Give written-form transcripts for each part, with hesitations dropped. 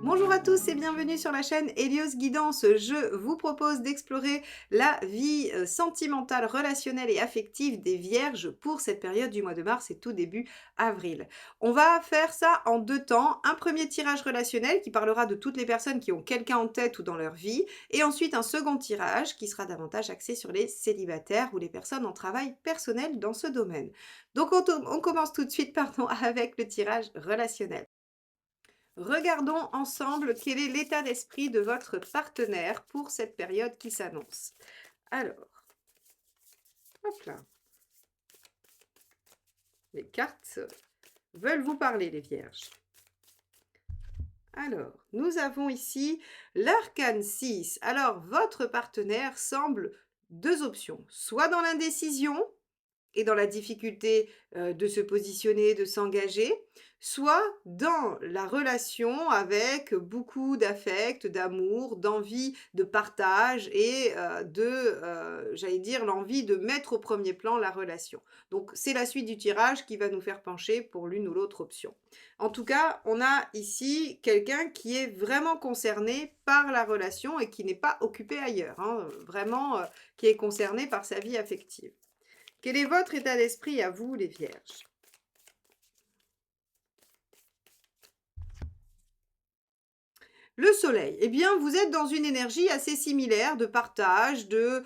Bonjour à tous et bienvenue sur la chaîne Hélios Guidance. Je vous propose d'explorer la vie sentimentale, relationnelle et affective des Vierges pour cette période du mois de mars et tout début avril. On va faire ça en deux temps. Un premier tirage relationnel qui parlera de toutes les personnes qui ont quelqu'un en tête ou dans leur vie, et ensuite un second tirage qui sera davantage axé sur les célibataires ou les personnes en travail personnel dans ce domaine. Donc on commence tout de suite pardon, avec le tirage relationnel. Regardons ensemble quel est l'état d'esprit de votre partenaire pour cette période qui s'annonce. Alors, hop là, les cartes veulent vous parler, les vierges. Alors, nous avons ici l'arcane 6. Alors, votre partenaire semble deux options, soit dans l'indécision, et dans la difficulté de se positionner, de s'engager, soit dans la relation avec beaucoup d'affect, d'amour, d'envie de partage et j'allais dire, l'envie de mettre au premier plan la relation. Donc c'est la suite du tirage qui va nous faire pencher pour l'une ou l'autre option. En tout cas, on a ici quelqu'un qui est vraiment concerné par la relation et qui n'est pas occupé ailleurs, hein, vraiment qui est concerné par sa vie affective. Quel est votre état d'esprit à vous, les vierges? Le soleil, eh bien, vous êtes dans une énergie assez similaire de partage, de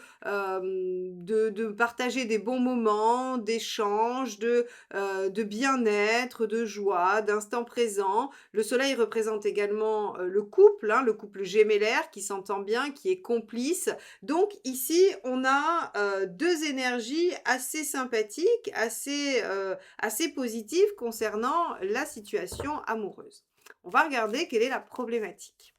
partager des bons moments, d'échanges, de bien-être, de joie, d'instant présent. Le soleil représente également le couple, hein, le couple gémellaire qui s'entend bien, qui est complice. Donc ici, on a deux énergies assez sympathiques, assez positives concernant la situation amoureuse. On va regarder quelle est la problématique.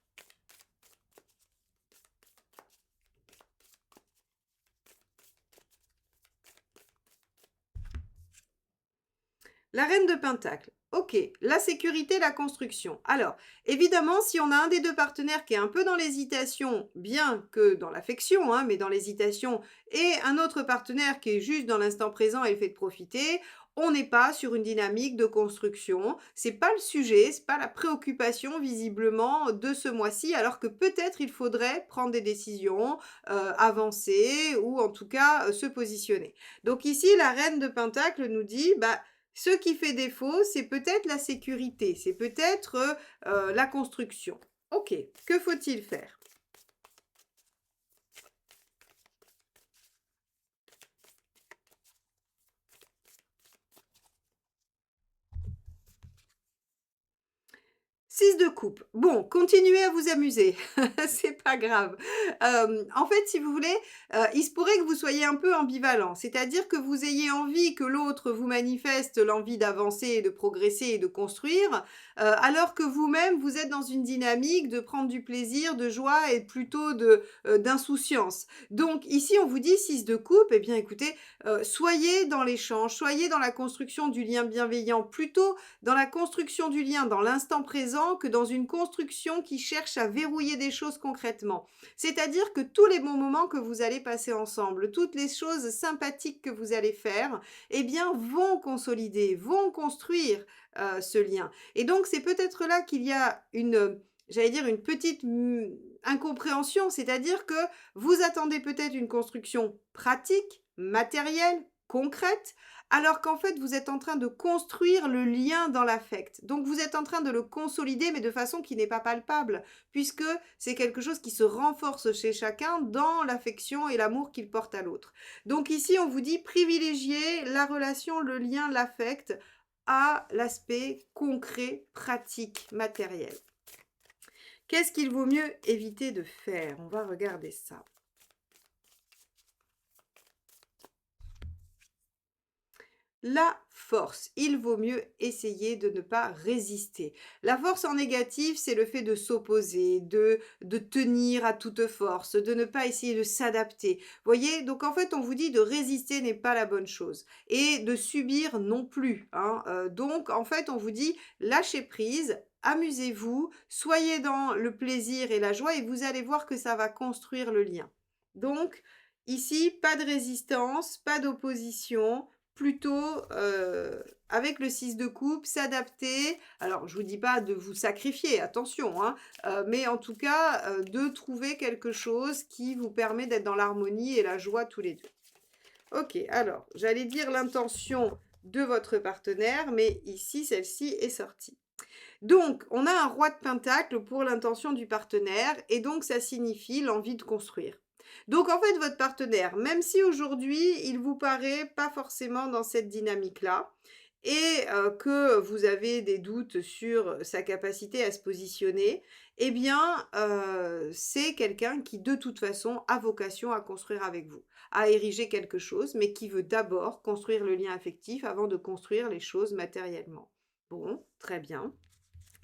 La reine de Pentacle. Ok, la sécurité, la construction. Alors, évidemment, si on a un des deux partenaires qui est un peu dans l'hésitation, bien que dans l'affection, hein, mais dans l'hésitation, et un autre partenaire qui est juste dans l'instant présent et le fait de profiter, on n'est pas sur une dynamique de construction. C'est pas le sujet, c'est pas la préoccupation visiblement de ce mois-ci, alors que peut-être il faudrait prendre des décisions, avancer ou en tout cas se positionner. Donc ici, la reine de Pentacle nous dit, bah ce qui fait défaut, c'est peut-être la sécurité, c'est peut-être, la construction. OK, que faut-il faire? 6 de coupe. Bon, continuez à vous amuser, c'est pas grave. En fait, si vous voulez, il se pourrait que vous soyez un peu ambivalent. C'est-à-dire que vous ayez envie que l'autre vous manifeste l'envie d'avancer et de progresser et de construire, alors que vous-même, vous êtes dans une dynamique de prendre du plaisir, de joie et plutôt d'insouciance. Donc ici, on vous dit 6 de coupe, eh bien écoutez, soyez dans l'échange, soyez dans la construction du lien bienveillant, plutôt dans la construction du lien dans l'instant présent que dans une construction qui cherche à verrouiller des choses concrètement. C'est-à-dire que tous les bons moments que vous allez passer ensemble, toutes les choses sympathiques que vous allez faire, eh bien, vont consolider, vont construire ce lien. Et donc, c'est peut-être là qu'il y a j'allais dire, une petite incompréhension, c'est-à-dire que vous attendez peut-être une construction pratique, matérielle, concrète, alors qu'en fait, vous êtes en train de construire le lien dans l'affect. Donc, vous êtes en train de le consolider, mais de façon qui n'est pas palpable, puisque c'est quelque chose qui se renforce chez chacun dans l'affection et l'amour qu'il porte à l'autre. Donc ici, on vous dit privilégier la relation, le lien, l'affect à l'aspect concret, pratique, matériel. Qu'est-ce qu'il vaut mieux éviter de faire? On va regarder ça. La force, il vaut mieux essayer de ne pas résister. La force en négatif, c'est le fait de s'opposer, de tenir à toute force, de ne pas essayer de s'adapter. Voyez, donc en fait, on vous dit de résister n'est pas la bonne chose et de subir non plus, hein. Donc en fait, on vous dit lâchez prise, amusez-vous, soyez dans le plaisir et la joie et vous allez voir que ça va construire le lien. Donc ici, pas de résistance, pas d'opposition, plutôt, avec le 6 de coupe, s'adapter. Alors je vous dis pas de vous sacrifier, attention, hein, mais en tout cas, de trouver quelque chose qui vous permet d'être dans l'harmonie et la joie tous les 2. OK, alors j'allais dire l'intention de votre partenaire, mais ici, celle-ci est sortie. Donc, on a un roi de pentacle pour l'intention du partenaire et donc ça signifie l'envie de construire. Donc en fait, votre partenaire, même si aujourd'hui, il vous paraît pas forcément dans cette dynamique-là et que vous avez des doutes sur sa capacité à se positionner, eh bien, c'est quelqu'un qui, de toute façon, a vocation à construire avec vous, à ériger quelque chose, mais qui veut d'abord construire le lien affectif avant de construire les choses matériellement. Bon, très bien.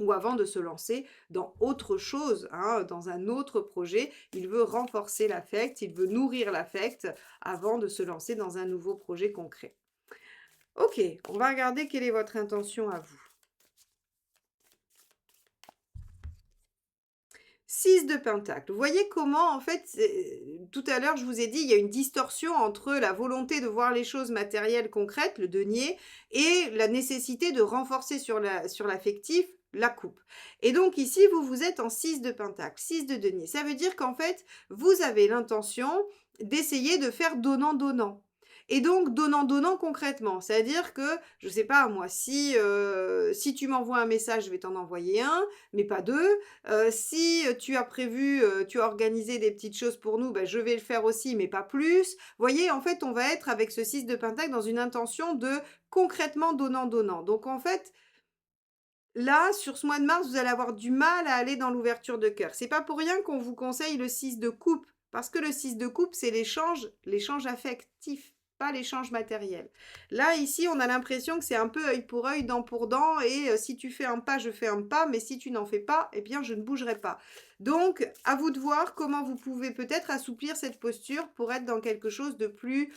Ou avant de se lancer dans autre chose, hein, dans un autre projet. Il veut renforcer l'affect, il veut nourrir l'affect avant de se lancer dans un nouveau projet concret. OK, on va regarder quelle est votre intention à vous. 6 de pentacle. Vous voyez comment, en fait, tout à l'heure, je vous ai dit, il y a une distorsion entre la volonté de voir les choses matérielles, concrètes, le denier, et la nécessité de renforcer sur l'affectif, la coupe. Et donc ici, vous êtes en 6 de pentacle, 6 de denier. Ça veut dire qu'en fait, vous avez l'intention d'essayer de faire donnant-donnant. Et donc donnant-donnant concrètement. C'est-à-dire que, je ne sais pas moi, si tu m'envoies un message, je vais t'en envoyer un, mais pas 2. Si tu as prévu, tu as organisé des petites choses pour nous, bah, je vais le faire aussi, mais pas plus. Vous voyez, en fait, on va être avec ce 6 de pentacle dans une intention de concrètement donnant-donnant. Donc en fait, là, sur ce mois de mars, vous allez avoir du mal à aller dans l'ouverture de cœur. C'est pas pour rien qu'on vous conseille le 6 de coupe, parce que le 6 de coupe, c'est l'échange affectif, pas l'échange matériel. Là, ici, on a l'impression que c'est un peu œil pour œil, dent pour dent, et si tu fais un pas, je fais un pas, mais si tu n'en fais pas, eh bien, je ne bougerai pas. Donc, à vous de voir comment vous pouvez peut-être assouplir cette posture pour être dans quelque chose de plus,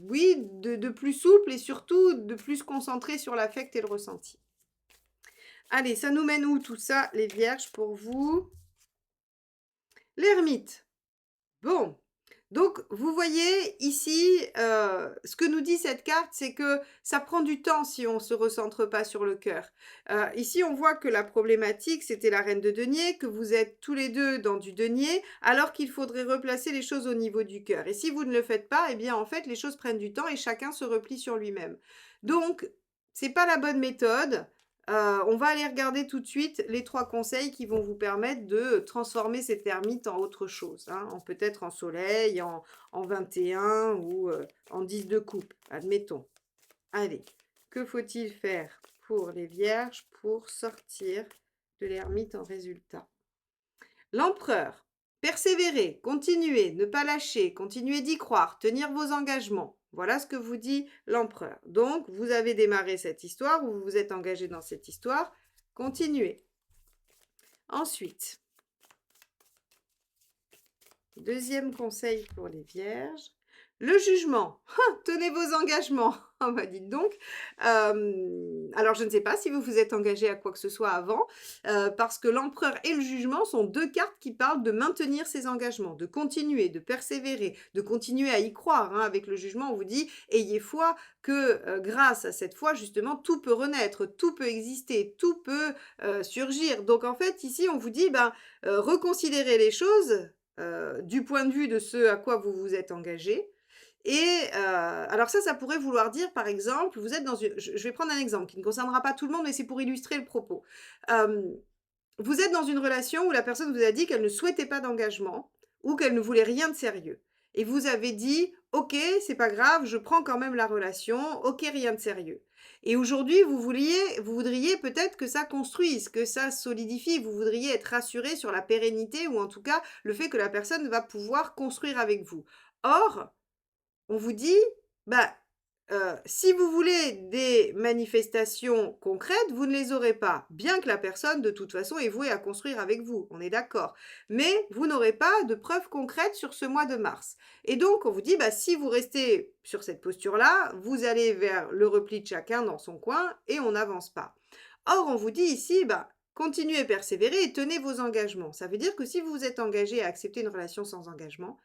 oui, de plus souple et surtout de plus concentré sur l'affect et le ressenti. Allez, ça nous mène où tout ça, les vierges, pour vous? L'ermite. Bon, donc vous voyez ici, ce que nous dit cette carte, c'est que ça prend du temps si on ne se recentre pas sur le cœur. Ici, on voit que la problématique, c'était la reine de denier, que vous êtes tous les 2 dans du denier, alors qu'il faudrait replacer les choses au niveau du cœur. Et si vous ne le faites pas, eh bien, en fait, les choses prennent du temps et chacun se replie sur lui-même. Donc, c'est pas la bonne méthode. On va aller regarder tout de suite les 3 conseils qui vont vous permettre de transformer cette ermite en autre chose, hein, en peut-être en soleil, en 21 ou en 10 de coupe, admettons. Allez, que faut-il faire pour les vierges pour sortir de l'ermite en résultat? L'empereur. Persévérer, continuer, ne pas lâcher, continuer d'y croire, tenir vos engagements. Voilà ce que vous dit l'empereur. Donc, vous avez démarré cette histoire, ou vous vous êtes engagé dans cette histoire, continuez. Ensuite, deuxième conseil pour les vierges, le jugement. Tenez vos engagements. Ah bah dites donc. Alors je ne sais pas si vous vous êtes engagé à quoi que ce soit avant, parce que l'empereur et le jugement sont 2 cartes qui parlent de maintenir ses engagements, de continuer, de persévérer, de continuer à y croire, hein. Avec le jugement, on vous dit: «Ayez foi que, grâce à cette foi, justement, tout peut renaître, tout peut exister, tout peut, surgir». Donc en fait, ici, on vous dit, ben, reconsidérez les choses, du point de vue de ce à quoi vous vous êtes engagé. Et alors ça pourrait vouloir dire, par exemple, vous êtes dans une je vais prendre un exemple qui ne concernera pas tout le monde, mais c'est pour illustrer le propos. Hem, Vous êtes dans une relation où la personne vous a dit qu'elle ne souhaitait pas d'engagement ou qu'elle ne voulait rien de sérieux et vous avez dit: «OK, c'est pas grave, je prends quand même la relation. OK, rien de sérieux» et aujourd'hui, vous voudriez peut-être que ça construise, que ça solidifie. Vous voudriez être rassuré sur la pérennité ou en tout cas, le fait que la personne va pouvoir construire avec vous. Or, on vous dit, bah, si vous voulez des manifestations concrètes, vous ne les aurez pas, bien que la personne, de toute façon, est vouée à construire avec vous, on est d'accord. Mais vous n'aurez pas de preuves concrètes sur ce mois de mars. Et donc, on vous dit, bah, si vous restez sur cette posture-là, vous allez vers le repli de chacun dans son coin et on n'avance pas. Or, on vous dit ici, bah, continuez, persévérer et tenez vos engagements. Ça veut dire que si vous vous êtes engagé à accepter une relation sans engagement,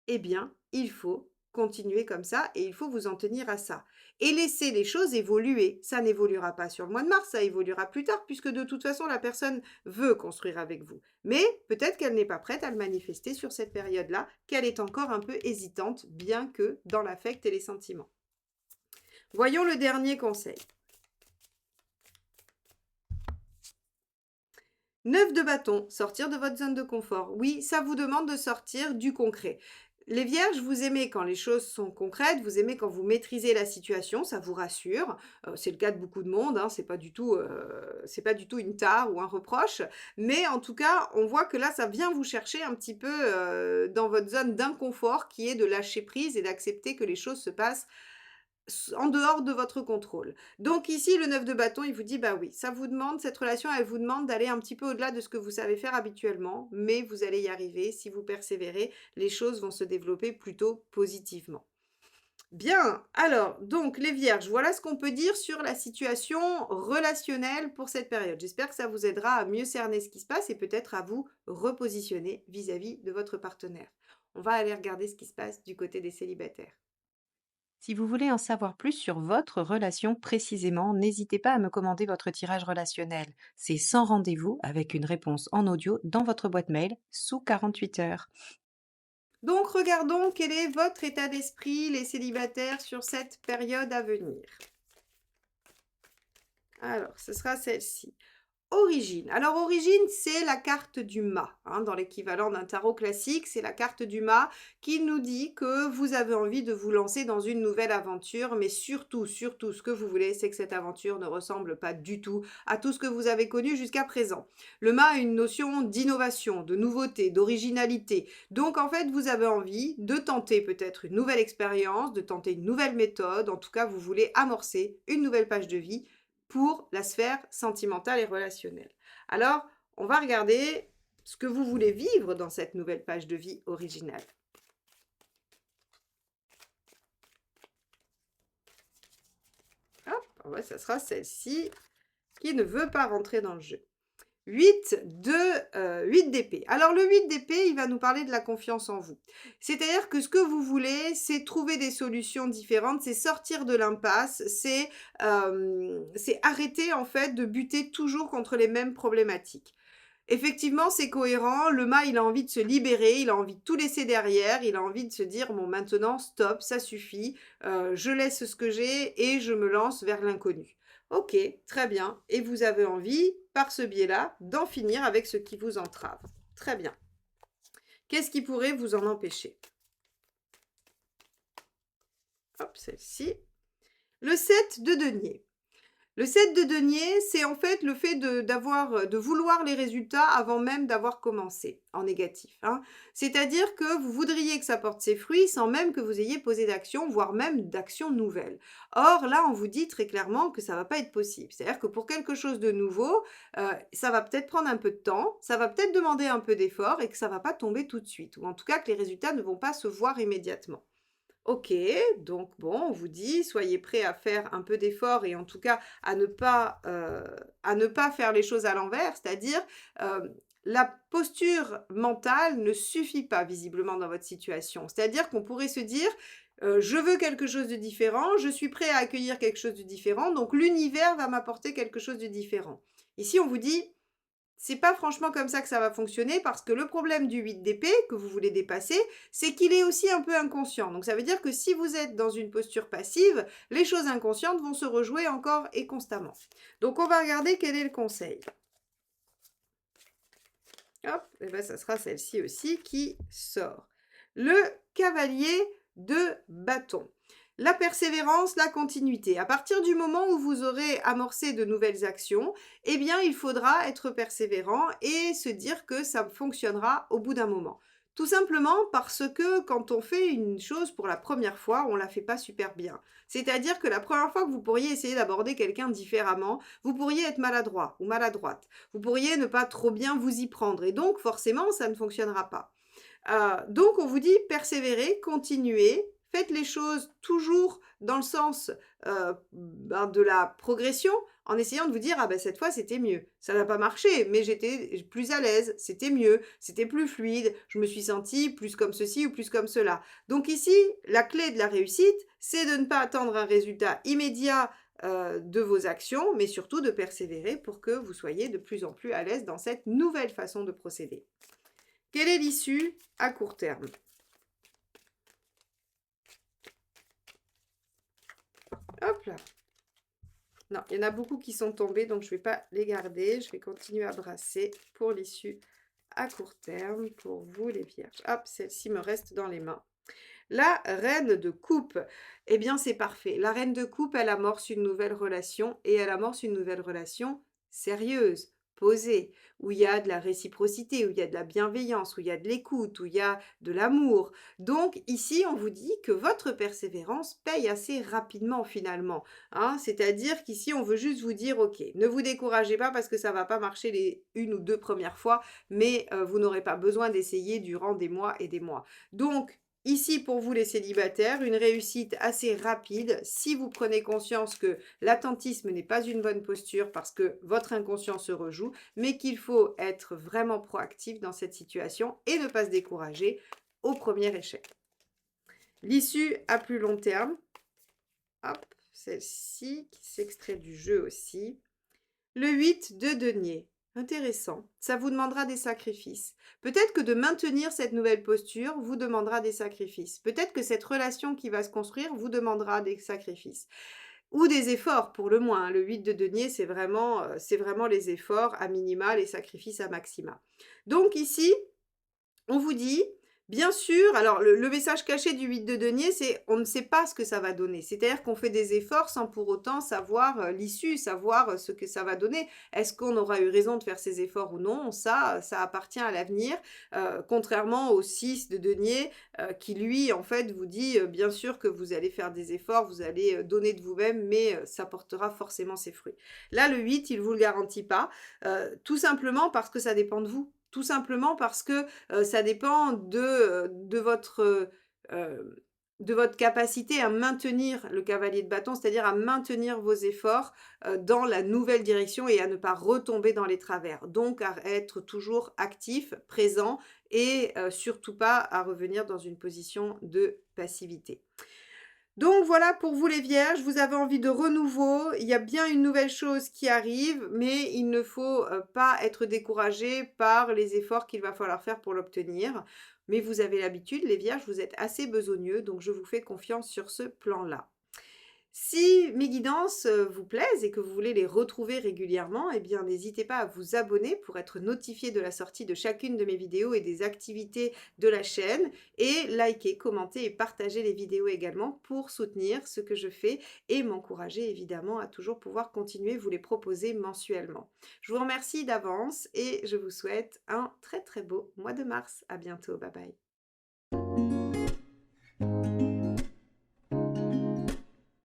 eh bien, il faut continuer comme ça et il faut vous en tenir à ça. Et laisser les choses évoluer. Ça n'évoluera pas sur le mois de mars, ça évoluera plus tard puisque de toute façon, la personne veut construire avec vous. Mais peut-être qu'elle n'est pas prête à le manifester sur cette période-là, qu'elle est encore un peu hésitante, bien que dans l'affect et les sentiments. Voyons le dernier conseil. 9 de bâton, sortir de votre zone de confort. Oui, ça vous demande de sortir du concret. Les vierges, vous aimez quand les choses sont concrètes, vous aimez quand vous maîtrisez la situation, ça vous rassure. C'est le cas de beaucoup de monde, hein, c'est pas du tout une tare ou un reproche. Mais en tout cas, on voit que là, ça vient vous chercher un petit peu dans votre zone d'inconfort qui est de lâcher prise et d'accepter que les choses se passent en dehors de votre contrôle. Donc ici, le 9 de bâton, il vous dit, bah oui, ça vous demande, cette relation, elle vous demande d'aller un petit peu au-delà de ce que vous savez faire habituellement, mais vous allez y arriver. Si vous persévérez, les choses vont se développer plutôt positivement. Bien, alors, donc les vierges, voilà ce qu'on peut dire sur la situation relationnelle pour cette période. J'espère que ça vous aidera à mieux cerner ce qui se passe et peut-être à vous repositionner vis-à-vis de votre partenaire. On va aller regarder ce qui se passe du côté des célibataires. Si vous voulez en savoir plus sur votre relation précisément, n'hésitez pas à me commander votre tirage relationnel. C'est sans rendez-vous avec une réponse en audio dans votre boîte mail sous 48 heures. Donc, regardons quel est votre état d'esprit, les célibataires, sur cette période à venir. Alors, ce sera celle-ci. Origine. Alors, origine, c'est la carte du mât. Hein, dans l'équivalent d'un tarot classique, c'est la carte du mât qui nous dit que vous avez envie de vous lancer dans une nouvelle aventure, mais surtout, ce que vous voulez, c'est que cette aventure ne ressemble pas du tout à tout ce que vous avez connu jusqu'à présent. Le mât a une notion d'innovation, de nouveauté, d'originalité. Donc, en fait, vous avez envie de tenter peut-être une nouvelle expérience, de tenter une nouvelle méthode. En tout cas, vous voulez amorcer une nouvelle page de vie pour la sphère sentimentale et relationnelle. Alors, on va regarder ce que vous voulez vivre dans cette nouvelle page de vie originale. Hop, ouais, ça sera celle-ci qui ne veut pas rentrer dans le jeu. 8 d'épée. Alors le 8 d'épée, il va nous parler de la confiance en vous. C'est-à-dire que ce que vous voulez, c'est trouver des solutions différentes, c'est sortir de l'impasse, c'est arrêter en fait de buter toujours contre les mêmes problématiques. Effectivement, c'est cohérent, le mât, il a envie de se libérer, il a envie de tout laisser derrière, il a envie de se dire: «Bon maintenant stop, ça suffit, je laisse ce que j'ai et je me lance vers l'inconnu». OK, très bien, et vous avez envie, par ce biais-là, d'en finir avec ce qui vous entrave. Très bien. Qu'est-ce qui pourrait vous en empêcher? Hop, celle-ci. Le 7 de denier. Le 7 de denier, c'est en fait le fait de vouloir les résultats avant même d'avoir commencé, en négatif, hein. C'est-à-dire que vous voudriez que ça porte ses fruits sans même que vous ayez posé d'action, voire même d'action nouvelle. Or, là, on vous dit très clairement que ça va pas être possible. C'est-à-dire que pour quelque chose de nouveau, ça va peut-être prendre un peu de temps, ça va peut-être demander un peu d'effort et que ça va pas tomber tout de suite, ou en tout cas que les résultats ne vont pas se voir immédiatement. OK, donc bon, on vous dit: «Soyez prêts à faire un peu d'effort et en tout cas à ne pas faire les choses à l'envers». C'est-à-dire, la posture mentale ne suffit pas visiblement dans votre situation. C'est-à-dire qu'on pourrait se dire: «Je veux quelque chose de différent, je suis prêt à accueillir quelque chose de différent, donc l'univers va m'apporter quelque chose de différent». Ici, on vous dit: c'est pas franchement comme ça que ça va fonctionner parce que le problème du 8 d'épée que vous voulez dépasser, c'est qu'il est aussi un peu inconscient. Donc ça veut dire que si vous êtes dans une posture passive, les choses inconscientes vont se rejouer encore et constamment. Donc on va regarder quel est le conseil. Hop, et ben ça sera celle-ci aussi qui sort. Le cavalier de bâton. La persévérance, la continuité. À partir du moment où vous aurez amorcé de nouvelles actions, eh bien, il faudra être persévérant et se dire que ça fonctionnera au bout d'un moment. Tout simplement parce que quand on fait une chose pour la première fois, on la fait pas super bien. C'est-à-dire que la première fois que vous pourriez essayer d'aborder quelqu'un différemment, vous pourriez être maladroit ou maladroite. Vous pourriez ne pas trop bien vous y prendre et donc forcément, ça ne fonctionnera pas. Donc on vous dit persévérer, continuer, faites les choses toujours dans le sens, de la progression, en essayant de vous dire: «Ah ben cette fois c'était mieux. Ça n'a pas marché, mais j'étais plus à l'aise, c'était mieux, c'était plus fluide, je me suis sentie plus comme ceci ou plus comme cela». Donc ici, la clé de la réussite, c'est de ne pas attendre un résultat immédiat, de vos actions, mais surtout de persévérer pour que vous soyez de plus en plus à l'aise dans cette nouvelle façon de procéder. Quelle est l'issue à court terme? Hop là! Non, il y en a beaucoup qui sont tombés, donc je ne vais pas les garder. Je vais continuer à brasser pour l'issue à court terme, pour vous les vierges. Hop, celle-ci me reste dans les mains. La reine de coupe, eh bien c'est parfait. La reine de coupe, elle amorce une nouvelle relation et elle amorce une nouvelle relation sérieuse, posée, où il y a de la réciprocité, où il y a de la bienveillance, où il y a de l'écoute, où il y a de l'amour. Donc ici, on vous dit que votre persévérance paye assez rapidement finalement, hein. C'est-à-dire qu'ici, on veut juste vous dire: «OK, ne vous découragez pas parce que ça ne va pas marcher les 1 ou 2 premières fois, mais vous n'aurez pas besoin d'essayer durant des mois et des mois». Donc ici, pour vous les célibataires, une réussite assez rapide si vous prenez conscience que l'attentisme n'est pas une bonne posture parce que votre inconscient se rejoue, mais qu'il faut être vraiment proactif dans cette situation et ne pas se décourager au premier échec. L'issue à plus long terme, hop, celle-ci qui s'extrait du jeu aussi. Le 8 de denier. Intéressant. Ça vous demandera des sacrifices. Peut-être que de maintenir cette nouvelle posture vous demandera des sacrifices. Peut-être que cette relation qui va se construire vous demandera des sacrifices. Ou des efforts pour le moins, hein. Le 8 de denier, c'est vraiment les efforts à minima, les sacrifices à maxima. Donc ici, on vous dit, bien sûr, alors le message caché du 8 de denier, c'est on ne sait pas ce que ça va donner. C'est-à-dire qu'on fait des efforts sans pour autant savoir l'issue, savoir ce que ça va donner. Est-ce qu'on aura eu raison de faire ces efforts ou non? Ça appartient à l'avenir. Contrairement au 6 de denier, qui lui, en fait, vous dit bien sûr que vous allez faire des efforts, vous allez donner de vous-même, mais ça portera forcément ses fruits. Là, le 8, il ne vous le garantit pas, tout simplement parce que ça dépend de vous. Tout simplement parce que ça dépend de votre capacité à maintenir le cavalier de bâton, c'est-à-dire à maintenir vos efforts, dans la nouvelle direction et à ne pas retomber dans les travers. Donc à être toujours actif, présent et surtout pas à revenir dans une position de passivité. Donc voilà pour vous les vierges, vous avez envie de renouveau, il y a bien une nouvelle chose qui arrive, mais il ne faut pas être découragé par les efforts qu'il va falloir faire pour l'obtenir. Mais vous avez l'habitude, les vierges, vous êtes assez besogneux, donc je vous fais confiance sur ce plan-là. Si mes guidances vous plaisent et que vous voulez les retrouver régulièrement, eh bien n'hésitez pas à vous abonner pour être notifié de la sortie de chacune de mes vidéos et des activités de la chaîne et liker, commenter et partager les vidéos également pour soutenir ce que je fais et m'encourager évidemment à toujours pouvoir continuer vous les proposer mensuellement. Je vous remercie d'avance et je vous souhaite un très très beau mois de mars. À bientôt, bye bye.